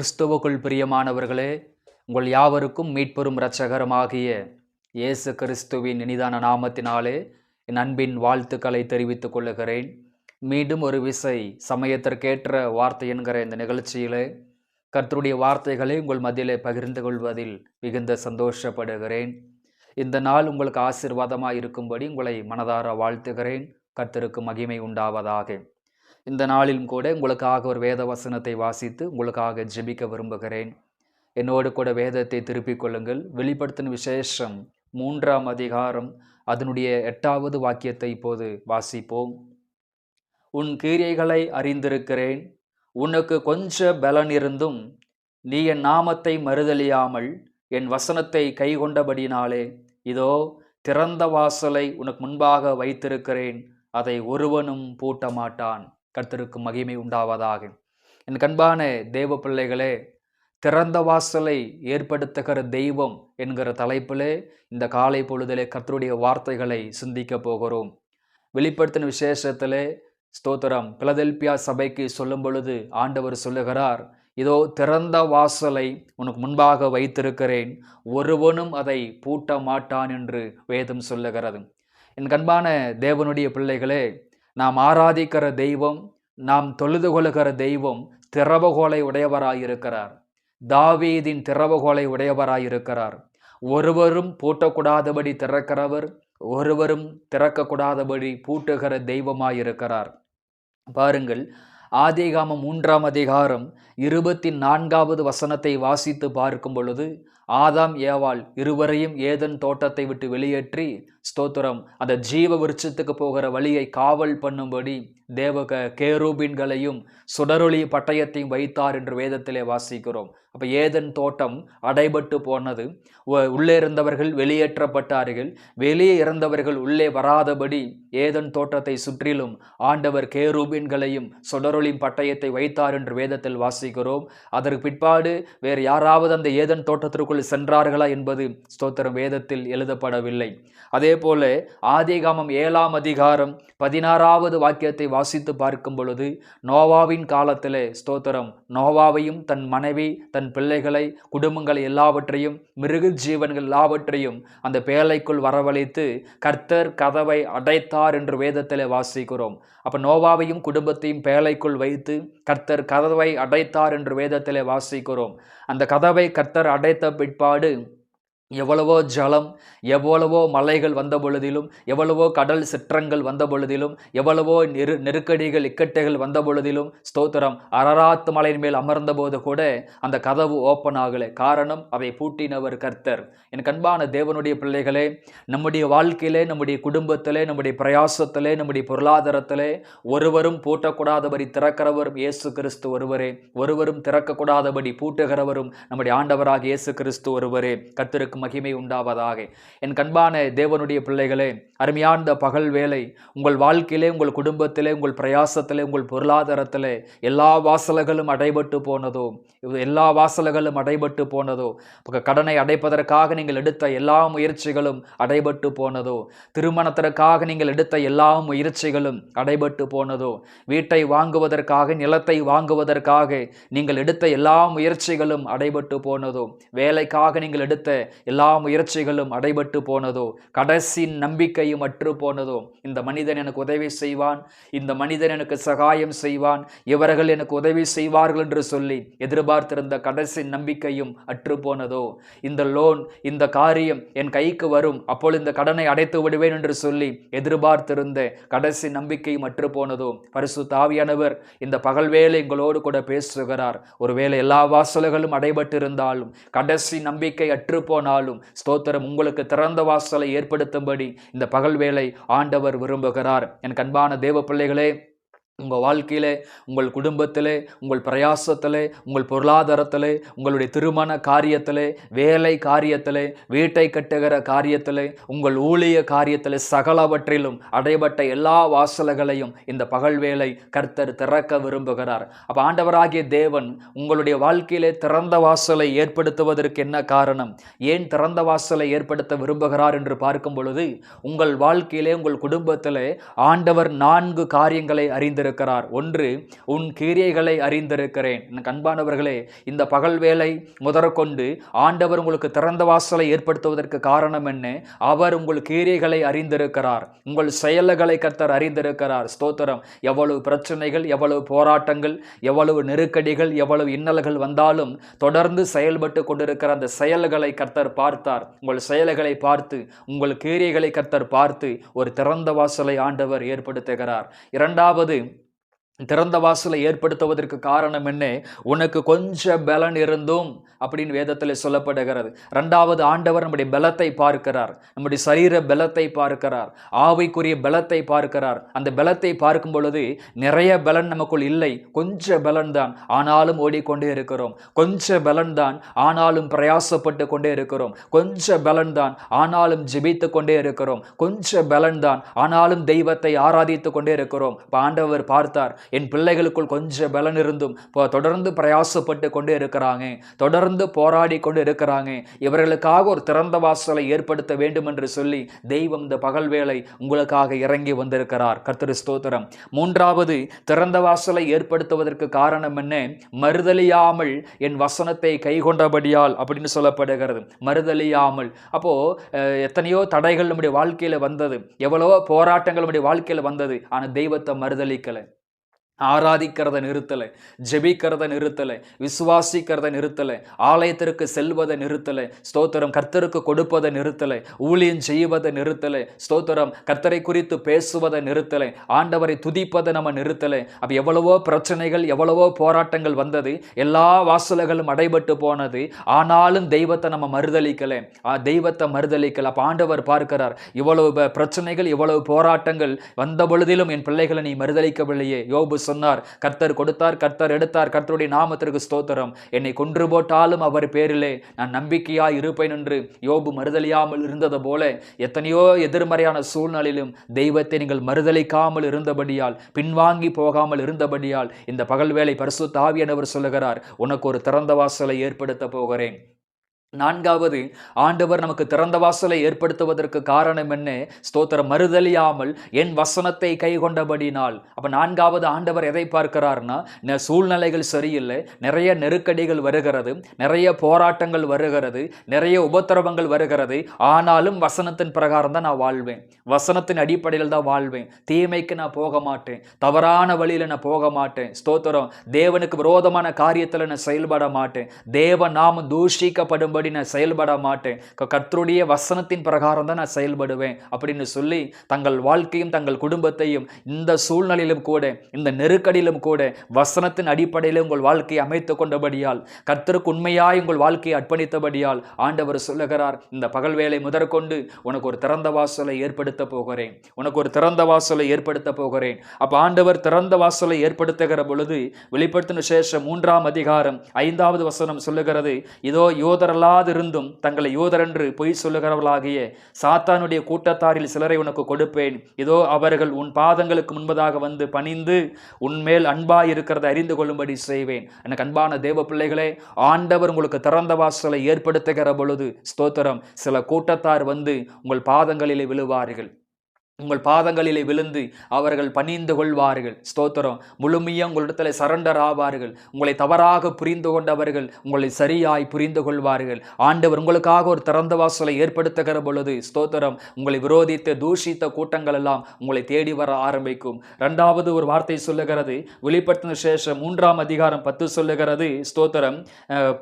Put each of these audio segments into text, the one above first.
கிறிஸ்துவுக்குள் பிரியமானவர்களே, உங்கள் யாவருக்கும் மீட்பெரும் இரட்சகருமாகிய இயேசு கிறிஸ்துவின் இனிதான நாமத்தினாலே என் அன்பின் வாழ்த்துக்களை தெரிவித்துக் கொள்ளுகிறேன். மீண்டும் ஒரு விசை சமயத்திற்கேற்ற வார்த்தை என்கிற இந்த நிகழ்ச்சியிலே கர்த்தருடைய வார்த்தைகளை உங்கள் மத்தியிலே பகிர்ந்து கொள்வதில் மிகுந்த சந்தோஷப்படுகிறேன். இந்த நாள் உங்களுக்கு ஆசீர்வாதமாக இருக்கும்படி உங்களை மனதார வாழ்த்துகிறேன். கர்த்தருக்கு மகிமை உண்டாவதாக. இந்த நாளிலும் கூட உங்களுக்காக ஒரு வேத வசனத்தை வாசித்து உங்களுக்காக ஜெபிக்க விரும்புகிறேன். என்னோடு கூட வேதத்தை திருப்பிக் கொள்ளுங்கள். வெளிப்படுத்தின விசேஷம் 3ஆம் அதிகாரம் அதனுடைய 8வது வாக்கியத்தை இப்போது வாசிப்போம். உன் கிரியைகளை அறிந்திருக்கிறேன். உனக்கு கொஞ்ச பலன் இருந்தும் நீ என் நாமத்தை மறுதலியாமல் என் வசனத்தை கைக்கொண்டபடினாலே இதோ திறந்த வாசலை உனக்கு முன்பாக வைத்திருக்கிறேன், அதை ஒருவனும் பூட்ட மாட்டான். கர்த்தருக்கு மகிமை உண்டாவதாக. என் கண்பான தேவ பிள்ளைகளே, திறந்த வாசலை ஏற்படுத்துகிற தெய்வம் என்கிற தலைப்பிலே இந்த காலை பொழுதிலே கர்த்தருடைய வார்த்தைகளை சிந்திக்க போகிறோம். வெளிப்படுத்தின விசேஷத்திலே ஸ்தோத்திரம் பிலதெல்பியா சபைக்கு சொல்லும் பொழுது ஆண்டவர் சொல்லுகிறார், இதோ திறந்த வாசலை உனக்கு முன்பாக வைத்திருக்கிறேன், ஒருவனும் அதை பூட்ட மாட்டான் என்று வேதம் சொல்லுகிறது. என் கண்பான தேவனுடைய பிள்ளைகளே, நாம் ஆராதிக்கிற தெய்வம், நாம் தொழுது கொள்ளுகிற தெய்வம் திறவுகோலை உடையவராயிருக்கிறார். தாவீதின் திறவுகோலை உடையவராயிருக்கிறார். ஒருவரும் பூட்டக்கூடாதபடி திறக்கிறவர், ஒருவரும் திறக்கக்கூடாதபடி பூட்டுகிற தெய்வமாயிருக்கிறார். பாருங்கள், ஆதிகாமம் 3ஆம் அதிகாரம் 24வது வசனத்தை வாசித்து பார்க்கும் பொழுது ஆதாம் ஏவாள் இருவரையும் ஏதன் தோட்டத்தை விட்டு வெளியேற்றி ஸ்தோத்திரம் அந்த ஜீவ விருட்சத்துக்கு போகிற வழியை காவல் பண்ணும்படி தேவக கேரூபின்களையும் சுடரொளி பட்டயத்தையும் வைத்தார் என்று வேதத்திலே வாசிக்கிறோம். அப்போ ஏதன் தோட்டம் அடைபட்டு போனது. உள்ளே இருந்தவர்கள் வெளியேற்றப்பட்டார்கள். வெளியே இருந்தவர்கள் உள்ளே வராதபடி ஏதன் தோட்டத்தை சுற்றிலும் ஆண்டவர் கேரூபின்களையும் சுடரொளி பட்டயத்தை வைத்தார் என்று வேதத்தில் வாசிக்கிறோம். அதற்கு பிற்பாடு வேறு யாராவது அந்த ஏதன் தோட்டத்திற்குள் சென்றார்களா என்பது ஸ்தோத்திரம் வேதத்தில் எழுதப்படவில்லை. அதே போல ஆதிகாமம் 7ஆம் அதிகாரம் 16வது வாக்கியத்தை வாசித்து பார்க்கும் பொழுது நோவாவின் காலத்திலே ஸ்தோத்திரம் நோவாவையும் தன் மனைவி தன் பிள்ளைகளை குடும்பங்களை எல்லாவற்றையும் மிருக ஜீவன்கள் எல்லாவற்றையும் அந்த பேழைக்குள் வரவழைத்து கர்த்தர் கதவை அடைத்தார் என்று வேதத்திலே வாசிக்கிறோம். அப்ப நோவாவையும் குடும்பத்தையும் பேழைக்குள் வைத்து கர்த்தர் கதவை அடைத்தார் என்று வேதத்திலே வாசிக்கிறோம். அந்த கதவை கர்த்தர் அடைத்த பிற்பாடு எவ்வளவோ ஜலம், எவ்வளவோ மலைகள் வந்த பொழுதிலும், எவ்வளவோ கடல் சிற்றங்கள் வந்த பொழுதிலும், எவ்வளவோ நெருக்கடிகள் இக்கட்டைகள் வந்த பொழுதிலும் ஸ்தோத்திரம் அரராத் மலையின் மேல் அமர்ந்த போது கூட அந்த கதவு ஓப்பன் ஆகலை. காரணம், அதை பூட்டினவர் கர்த்தர். என் கண்பான தேவனுடைய பிள்ளைகளே, நம்முடைய வாழ்க்கையிலே, நம்முடைய குடும்பத்திலே, நம்முடைய பிரயாசத்திலே, நம்முடைய பொருளாதாரத்திலே ஒருவரும் பூட்டக்கூடாதபடி திறக்கிறவரும் இயேசு கிறிஸ்து ஒருவரே. ஒருவரும் திறக்கக்கூடாதபடி பூட்டுகிறவரும் நம்முடைய ஆண்டவராக இயேசு கிறிஸ்து ஒருவரே. கர்த்தருக்கு மகிமை உண்டாவதாக. என் கண்பான தேவனுடைய பிள்ளைகளே, அருமையான பகல் வேளை உங்கள் வாழ்க்கையிலே, உங்கள் குடும்பத்திலே, உங்கள் பிரயாசத்திலே, உங்கள் பொருளாதாரத்திலே எல்லா வாசல்களும் அடைபட்டு போனதோ, எல்லா வாசல்களும் அடைபட்டு போனதோ, கடனை அடைப்பதற்காக நீங்கள் எடுத்த எல்லா முயற்சிகளும் அடைபட்டு போனதோ, திருமணத்திற்காக நீங்கள் எடுத்த எல்லா முயற்சிகளும் அடைபட்டு போனதோ, வீட்டை வாங்குவதற்காக நிலத்தை வாங்குவதற்காக நீங்கள் எடுத்த எல்லா முயற்சிகளும் அடைபட்டு போனதோ, வேலைக்காக நீங்கள் எடுத்த எல்லா முயற்சிகளும் அடைபட்டு போனதோ, கடைசி நம்பிக்கையும் அற்று போனதோ, இந்த மனிதன் எனக்கு உதவி செய்வான், இந்த மனிதன் எனக்கு சகாயம் செய்வான், இவர்கள் எனக்கு உதவி செய்வார்கள் என்று சொல்லி எதிர்பார்த்திருந்த கடைசி நம்பிக்கையும் அற்று போனதோ, இந்த லோன், இந்த காரியம் என் கைக்கு வரும், அப்பொழுது இந்த கடனை அடைத்து விடுவேன் என்று சொல்லி எதிர்பார்த்திருந்த கடைசி நம்பிக்கையும் அற்று போனதோ, பரிசுத்த ஆவியானவர் இந்த பகல் வேளை எங்களோடு கூட பேசுகிறார். ஒருவேளை எல்லா வாசல்களும் அடைபட்டு இருந்தாலும், கடைசி நம்பிக்கை அற்று போனாலும் ஸ்தோத்திரம் உங்களுக்கு திறந்த வாசலை ஏற்படுத்தும்படி இந்த பகல் வேளை ஆண்டவர் விரும்புகிறார். என் கண்பான தேவ பிள்ளைகளே, உங்கள் வாழ்க்கையிலே, உங்கள் குடும்பத்திலே, உங்கள் பிரயாசத்திலே, உங்கள் பொருளாதாரத்திலே, உங்களுடைய திருமண காரியத்திலே, வேலை காரியத்திலே, வீட்டை கட்டுகிற காரியத்திலே, உங்கள் ஊழிய காரியத்திலே, சகலவற்றிலும் அடைபட்ட எல்லா வாசல்களையும் இந்த பகல் வேளை கர்த்தர் திறக்க விரும்புகிறார். அப்போ ஆண்டவராகிய தேவன் உங்களுடைய வாழ்க்கையிலே திறந்த வாசலை ஏற்படுத்துவதற்கு என்ன காரணம், ஏன் திறந்த வாசலை ஏற்படுத்த விரும்புகிறார் என்று பார்க்கும் பொழுது உங்கள் வாழ்க்கையிலே, உங்கள் குடும்பத்திலே ஆண்டவர் 4 காரியங்களை அறிந்திருக்கிறார். அறிந்திருக்கிறார். ஒன்று, உன் கிரியைகளை அறிந்திருக்கிறேன். எனக்கு அன்பானவர்களே, இந்த பகல் வேளை முதற்கொண்டு ஆண்டவர் உங்களுக்கு திறந்த வாசலை ஏற்படுத்துவதற்கு காரணம் என்ன? அவர் உங்கள் கிரியைகளை அறிந்திருக்கிறார். உங்கள் செயல்களை கர்த்தர் அறிந்திருக்கிறார். ஸ்தோத்திரம். எவ்வளவு பிரச்சனைகள், எவ்வளவு போராட்டங்கள், எவ்வளவு நெருக்கடிகள், எவ்வளவு இன்னல்கள் வந்தாலும் தொடர்ந்து செயல்பட்டு கொண்டிருக்கிற அந்த செயல்களை கர்த்தர் பார்த்தார். உங்கள் செயல்களை பார்த்து, உங்கள் கிரியைகளை கர்த்தர் பார்த்து ஒரு திறந்த வாசலை ஆண்டவர் ஏற்படுத்துகிறார். இரண்டாவது, திறந்த வாசலை ஏற்படுத்துவதற்கு காரணம் என்ன? உனக்கு கொஞ்சம் பலன் இருந்தும் அப்படின்னு வேதத்தில் சொல்லப்படுகிறது. இரண்டாவது, ஆண்டவர் நம்முடைய பலத்தை பார்க்கிறார். நம்முடைய சரீர பலத்தை பார்க்கிறார். ஆவிக்குரிய பலத்தை பார்க்கிறார். அந்த பலத்தை பார்க்கும் பொழுது நிறைய பலன் நமக்குள் இல்லை, கொஞ்சம் பலன் தான், ஆனாலும் ஓடிக்கொண்டே இருக்கிறோம். கொஞ்சம் பலன் தான், ஆனாலும் பிரயாசப்பட்டு கொண்டே இருக்கிறோம். கொஞ்சம் பலன் தான், ஆனாலும் ஜெபித்து கொண்டே இருக்கிறோம். கொஞ்சம் பலன் தான், ஆனாலும் தெய்வத்தை ஆராதித்து கொண்டே இருக்கிறோம். ஆண்டவர் பார்த்தார், என் பிள்ளைகளுக்குள் கொஞ்சம் பலன் இருந்தும் தொடர்ந்து பிரயாசப்பட்டு கொண்டே இருக்கிறாங்க, தொடர்ந்து போராடி கொண்டு இருக்கிறாங்க, இவர்களுக்காக ஒரு திறந்த வாசலை ஏற்படுத்த வேண்டும் என்று சொல்லி தெய்வம் இந்த பகல் வேளை உங்களுக்காக இறங்கி வந்திருக்கிறார். கர்த்தர் ஸ்தோத்திரம். மூன்றாவது, திறந்த வாசலை ஏற்படுத்துவதற்கு காரணம் என்ன? மறுதலியாமல் என் வசனத்தை கைக்கொண்டபடியால் அப்படின்னு சொல்லப்படுகிறது. மறுதலியாமல். அப்போ எத்தனையோ தடைகள் நம்முடைய வாழ்க்கையில வந்தது, எவ்வளவோ போராட்டங்கள் நம்முடைய வாழ்க்கையில வந்தது, ஆனா தெய்வத்தை மறுதலிக்கலை. ஆராதிக்கிறத நிறுத்தலை, ஜெபிக்கிறத நிறுத்தலை, விசுவாசிக்கிறத நிறுத்தலை, ஆலயத்திற்கு செல்வதை நிறுத்தலை, ஸ்தோத்திரம், கர்த்தருக்கு கொடுப்பதை நிறுத்தலை, ஊழியம் செய்வதை நிறுத்தலை, ஸ்தோத்திரம், கர்த்தரை குறித்து பேசுவதை நிறுத்தலை, ஆண்டவரை துதிப்பதை நம்ம நிறுத்தலை. அப்ப எவ்வளவோ பிரச்சனைகள், எவ்வளவோ போராட்டங்கள் வந்தது, எல்லா வாசல்களும் அடைபட்டு போனது, ஆனாலும் தெய்வத்தை நம்ம மறுதலிக்கலை, தெய்வத்தை மறுதலிக்கலை. அப்ப ஆண்டவர் பார்க்கிறார், இவ்வளவு பிரச்சனைகள், இவ்வளவு போராட்டங்கள் வந்த பொழுதிலும் என் பிள்ளைகளை நீ மறுதலிக்கவில்லையே. யோபு சொன்னார், கர்த்தர் கொடுத்தார், கர்த்தர் எடுத்தார், கர்த்தருடைய நாமத்திற்கு ஸ்தோத்திரம், என்னை கொன்று போட்டாலும் அவர் பேரிலே நான் நம்பிக்கையாய் இருப்பேன் என்று யோபு மறுதலியாமல் இருந்தது போல எத்தனையோ எதிர்மறையான சூழ்நிலையிலும் தெய்வத்தை நீங்கள் மறுதலிக்காமல் இருந்தபடியால், பின்வாங்கி போகாமல் இருந்தபடியால் இந்த பகல் வேளை பரிசுத்த ஆவியானவர் சொல்லுகிறார், உனக்கு ஒரு திறந்த வாசலை ஏற்படுத்த போகிறேன். நான்காவது, ஆண்டவர் நமக்கு திறந்த வாசலை ஏற்படுத்துவதற்கு காரணம் என்ன? ஸ்தோத்திரம், மறுதலியாமல் என் வசனத்தை கைக்கொண்டபடினால். அப்ப நான்காவது, ஆண்டவர் எதை பார்க்கிறார்னா, சூழ்நிலைகள் சரியில்லை, நிறைய நெருக்கடிகள் வருகிறது, நிறைய போராட்டங்கள் வருகிறது, நிறைய உபத்திரவங்கள் வருகிறது, ஆனாலும் வசனத்தின் பிரகாரம் தான் நான் வாழ்வேன், வசனத்தின் அடிப்படையில் தான் வாழ்வேன், தீமைக்கு நான் போக மாட்டேன், தவறான வழியில நான் போக மாட்டேன், ஸ்தோத்திரம், தேவனுக்கு விரோதமான காரியத்தில் நான் செயல்பட மாட்டேன், தேவ நாமம் தூஷிக்கப்படும்படி நான் செயல்பட மாட்டேன், கர்த்தருடைய வசனத்தின் பிரகாரம் தான் நான் செயல்படுவேன் அப்படின்னு சொல்லி தங்கள் வாழ்க்கையும் தங்கள் குடும்பத்தையும் இந்த சூழ்நிலையிலும் கூட, இந்த நெருக்கடியிலும் கூட வசனத்தின் அடிப்படையில் உங்கள் வாழ்க்கையை அமைத்துக் கொண்டபடியால், கர்த்தருக்கு உண்மையாய் உங்கள் வாழ்க்கையை அர்ப்பணித்தபடியால் ஆண்டவர் சொல்லுகிறார், இந்த பகல் வேளை முதற்கொண்டு உனக்கு ஒரு திறந்த வாசலை ஏற்படுத்த போகிறேன், உனக்கு ஒரு திறந்த வாசலை ஏற்படுத்த போகிறேன். அப்ப ஆண்டவர் திறந்த வாசலை ஏற்படுத்துகிற பொழுது வெளிப்படுத்தின விசேஷம் 3ஆம் அதிகாரம் 5வது வசனம் சொல்லுகிறது, இதோ யோதரெல்லாம் இருந்தும் தங்களை யூதர் என்று பொய் சொல்லுகிறவர்களாகிய சாத்தானுடைய கூட்டத்தாரில் சிலரை உனக்கு கொடுப்பேன், இதோ அவர்கள் உன் பாதங்களுக்கு முன்பதாக வந்து பணிந்து உன்மேல் அன்பாய் இருக்கிறதை அறிந்து கொள்ளும்படி செய்வேன். எனக்கு அன்பான தேவ பிள்ளைகளே, ஆண்டவர் உங்களுக்கு திறந்த வாசலை ஏற்படுத்துகிற பொழுது ஸ்தோத்திரம், சில கூட்டத்தார் வந்து உங்கள் பாதங்களிலே விழுவார்கள், உங்கள் பாதங்களிலே விழுந்து அவர்கள் பணிந்து கொள்வார்கள், ஸ்தோத்திரம், முழுமையாக உங்களிடத்தில் சரண்டர் ஆவார்கள், உங்களை தவறாக புரிந்து கொண்டவர்கள் உங்களை சரியாய் புரிந்து கொள்வார்கள். ஆண்டவர் உங்களுக்காக ஒரு திறந்த வாசலை ஏற்படுத்துகிற பொழுது ஸ்தோத்திரம், உங்களை விரோதித்த தூஷித்த கூட்டங்கள் எல்லாம் உங்களை தேடி வர ஆரம்பிக்கும். இரண்டாவது ஒரு வார்த்தை சொல்லுகிறது, வெளிப்படுத்தின விசேஷம் 3ஆம் அதிகாரம் 10 சொல்லுகிறது, ஸ்தோத்திரம்,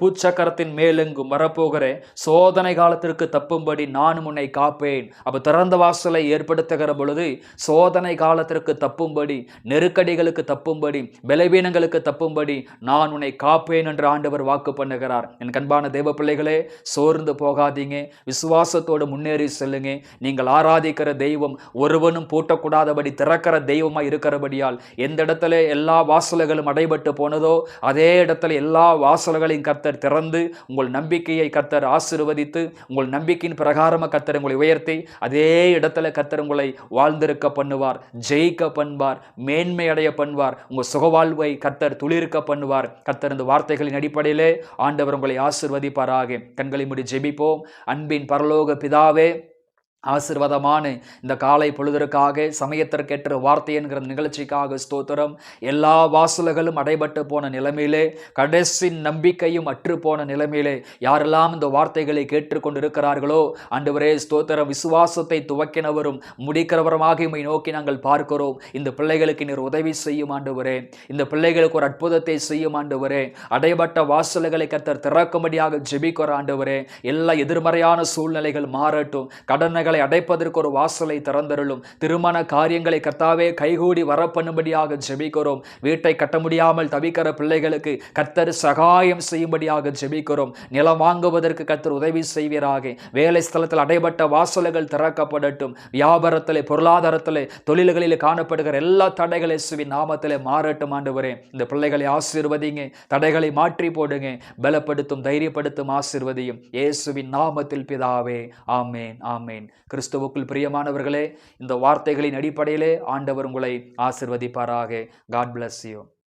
பூச்சக்கரத்தின் மேலெங்கும் வரப்போகிற சோதனை காலத்திற்கு தப்பும்படி நானும் உன்னை காப்பேன். அப்ப திறந்த வாசலை ஏற்படுத்த பொழுது சோதனை காலத்திற்கு தப்பும்படி, நெருக்கடிகளுக்கு தப்பும்படி, பலவீனங்களுக்கு தப்பும்படி நான் உன்னை காப்பேன் என்று ஆண்டவர் வாக்கு பண்ணுகிறார். என் அன்பான தேவ பிள்ளைகளே, சோர்ந்து போகாதீங்க, விசுவாசத்தோடு முன்னேறி செல்லுங்க. நீங்கள் ஆராதிக்கிற தெய்வம் ஒருவனும் பூட்டக்கூடாதபடி திறக்கிற தெய்வமாய் இருக்கிறபடியால் எந்த இடத்துல எல்லா வாசல்களும் அடைபட்டு போனதோ அதே இடத்துல எல்லா வாசல்களையும் கர்த்தர் திறந்து உங்கள் நம்பிக்கையை கர்த்தர் ஆசீர்வதித்து உங்கள் நம்பிக்கையின் பிரகாரமாக கர்த்தர் உங்களை உயர்த்தி அதே இடத்துல கர்த்தர் உங்களை வாழ்ந்திருக்க பண்ணுவார், ஜெயிக்க பண்ணுவார், மேன்மை அடைய பண்ணுவார், உங்கள் சுகவாழ்வை கர்த்தர் துளிர்க்க பண்ணுவார். கர்த்தர் இந்த வார்த்தைகளின் அடிப்படையிலே ஆண்டவர் உங்களை ஆசீர்வதிப்பாராக. கண்களை மூடி ஜெபிப்போம். அன்பின் பரலோக பிதாவே, ஆசீர்வாதமான இந்த காலை பொழுதற்காக சமயத்திற்கேற்ற வார்த்தை என்கிற நிகழ்ச்சிக்காக ஸ்தோத்திரம். எல்லா வாசல்களும் அடைபட்டு போன நிலைமையிலே, கடைசி நம்பிக்கையும் அற்று போன நிலைமையிலே யாரெல்லாம் இந்த வார்த்தைகளை கேட்டுக்கொண்டு இருக்கிறார்களோ, ஆண்டவரே ஸ்தோத்திரம், விசுவாசத்தை துவக்கினவரும் முடிக்கிறவருமாக உம்மை நோக்கி நாங்கள் பார்க்கிறோம். இந்த பிள்ளைகளுக்கு நீர் உதவி செய்யும் ஆண்டவரே. இந்த பிள்ளைகளுக்கு ஒரு அற்புதத்தை செய்யும் ஆண்டவரே. அடைபட்ட வாசல்களை கர்த்தர் திறக்கும்படியாக ஜெபிக்கிற ஆண்டவரே. எல்லா எதிர்மறையான சூழ்நிலைகள் மாறட்டும். கடன்களை அடைப்பதற்கு ஒரு வாசலை திறந்தருளும். திருமண காரியங்களை கர்த்தாவே கைகூடி வரப்பண்ணும்படியாக ஜெபிக்கிறோம். வீட்டை கட்ட முடியாமல் தவிக்கிற பிள்ளைகளுக்கு கர்த்தர் சகாயம் செய்யும்படியாக ஜெபிக்கிறோம். நிலம் வாங்குவதற்கு கர்த்தர் உதவி செய்வீராக. வேலை ஸ்தலத்தில் அடைபட்ட வாசல்கள் திறக்கப்படட்டும். வியாபாரத்திலே, பொருளாதாரத்திலே, தொழில்களில் காணப்படுகிற எல்லா தடைகளை இயேசுவின் நாமத்திலே மாறட்டும் ஆண்டவரே. இந்த பிள்ளைகளை ஆசீர்வதிங்க. தடைகளை மாற்றி போடுங்க. பலப்படுத்தும், தைரியப்படுத்தும், ஆசீர்வதியும். இயேசுவின் நாமத்தில் பிதாவே. ஆமேன், ஆமேன். கிறிஸ்துவுக்குள் பிரியமானவர்களே, இந்த வார்த்தைகளின் அடிப்படையிலே ஆண்டவர் உங்களை ஆசீர்வதிப்பாராக. God bless you.